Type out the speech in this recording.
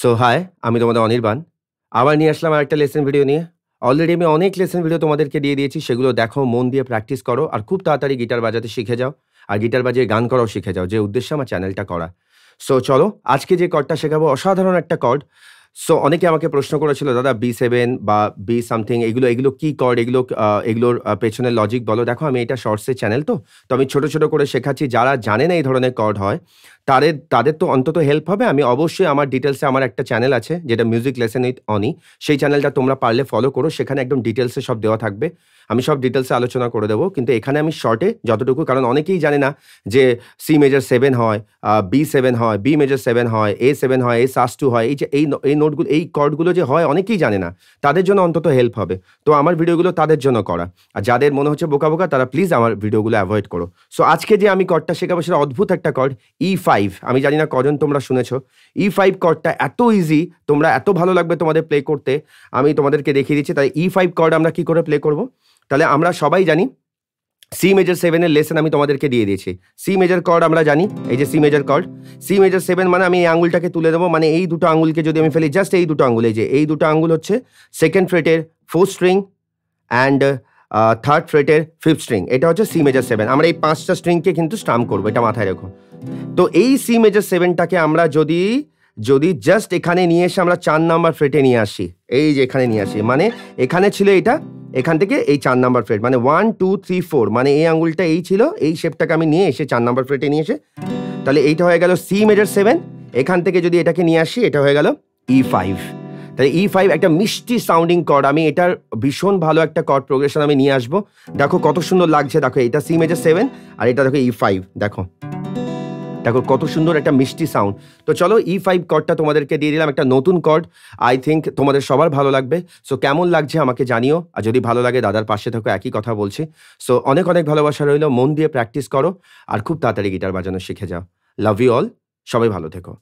So high, আমি তোমাদের অনির্বাণ। আবার নিয়ে আসলাম আরেকটা লেসন ভিডিও নিয়ে। অলরেডি আমি অনেক লেসন ভিডিও তোমাদেরকে দিয়ে দিয়েছি। সেগুলো দেখো, মন দিয়ে প্র্যাকটিস করো আর খুব তাড়াতাড়ি গিটার বাজাতে শিখে যাও। আর গিটার বাজিয়ে গান করাও শিখে যাও, যে উদ্দেশ্যে আমার চ্যানেলটা করা। সো চলো, আজকে যে কর্ডটা শেখাবো অসাধারণ একটা কর্ড। সো অনেকে আমাকে প্রশ্ন করেছিল, দাদা B7 বা বি সামথিং এগুলো কি কর্ড, এগুলোর পেছনের লজিক বলো। দেখো, আমি এটা শর্টসের চ্যানেল, তো আমি ছোট ছোট করে শেখাচ্ছি। যারা জানে না এই ধরনের কর্ড হয়, তাদের তো অন্তত হেল্প হবে। আমি অবশ্যই আমার ডিটেলসে আমার একটা চ্যানেল আছে, যেটা মিউজিক লেসন উইথ অনি। সেই চ্যানেলটা তোমরা পারলে ফলো করো, সেখানে একদম ডিটেলসে সব দেওয়া থাকবে। আমি সব ডিটেলসে আলোচনা করে দেবো, কিন্তু এখানে আমি শর্টে যতটুকু, কারণ অনেকেই জানে না যে সি মেজর 7 হয়, B7 হয়, বি মেজর 7 হয়, A7 হয়, A sus2 হয়। এই যে এই নোটগুলো, এই কর্ডগুলো যে হয়, অনেকেই জানে না। তাদের জন্য অন্তত হেল্প হবে। তো আমার ভিডিওগুলো তাদের জন্য করা। আর যাদের মনে হচ্ছে বোকা বোকা, তারা প্লিজ আমার ভিডিওগুলো অ্যাভয়েড করো। সো আজকে যে আমি কর্ডটা শেখাবো, সেটা অদ্ভুত একটা কর্ড, E5। আমি জানি না কজন তোমরা শুনেছো। E5 কর্ডটা এত ইজি, তোমরা এত ভালো লাগবে তোমাদের প্লে করতে। আমি তোমাদেরকে দেখিয়ে দিচ্ছি। তাই E5 কর্ড আমরা কি করে প্লে করব। তাহলে আমরা সবাই জানি সি মেজর 7-এর লেসন আমি তোমাদেরকে দিয়ে দিয়েছি। সি মেজর কর্ড আমরা জানি, এই যে C major chord. C major 7 মানে আমি এই আঙুলটাকে তুলে দেবো, মানে এই দুটো আঙুলকে যদি আমি ফেলি, জাস্ট এই দুটো আঙুল, এই দুটো আঙুল হচ্ছে সেকেন্ড ফ্রেটের 4th স্ট্রিং অ্যান্ড থার্ড ফ্রেটের 5th স্ট্রিং। এটা হচ্ছে সি মেজর 7। আমরা এই 5টা স্ট্রিংকে কিন্তু স্ট্রাম করবো, এটা মাথায় রেখো। তো এই সি মেজর 7টাকে আমরা যদি জাস্ট এখানে নিয়ে এসে আমরা 4 নাম্বার ফ্রেটে নিয়ে আসি, এই যে এখানে নিয়ে আসি, মানে এখানে ছিল এটা, এখান থেকে এই 4 নাম্বার ফ্রেট, মানে 1 2 3 4, মানে এই আঙুলটা এই ছিল, এই শেপটাকে আমি নিয়ে এসে 4 নাম্বার ফ্রেটে নিয়ে এসে, তাহলে এইটা হয়ে গেল সি মেজর 7। এখান থেকে যদি এটাকে নিয়ে আসি, এটা হয়ে গেল E5। তাহলে E5 একটা মিষ্টি সাউন্ডিং কর্ড। আমি এটার ভীষণ ভালো একটা কর্ড প্রোগ্রেশন আমি নিয়ে আসবো। দেখো কত সুন্দর লাগছে। দেখো, এটা সি মেজর 7 আর এটা দেখো E5। দেখো কত সুন্দর একটা মিষ্টি সাউন্ড। তো চলো, E5 কর্ডটা তোমাদেরকে দিয়ে দিলাম, একটা নতুন কর্ড। আই থিঙ্ক তোমাদের সবার ভালো লাগবে। সো কেমন লাগছে আমাকে জানিও, আর যদি ভালো লাগে দাদার পাশে থাকো, একই কথা বলছি। সো অনেক অনেক ভালোবাসা রইলো। মন দিয়ে প্র্যাকটিস করো আর খুব তাড়াতাড়ি গিটার বাজানো শিখে যাও। লাভ ইউ অল, সবাই ভালো থেকো।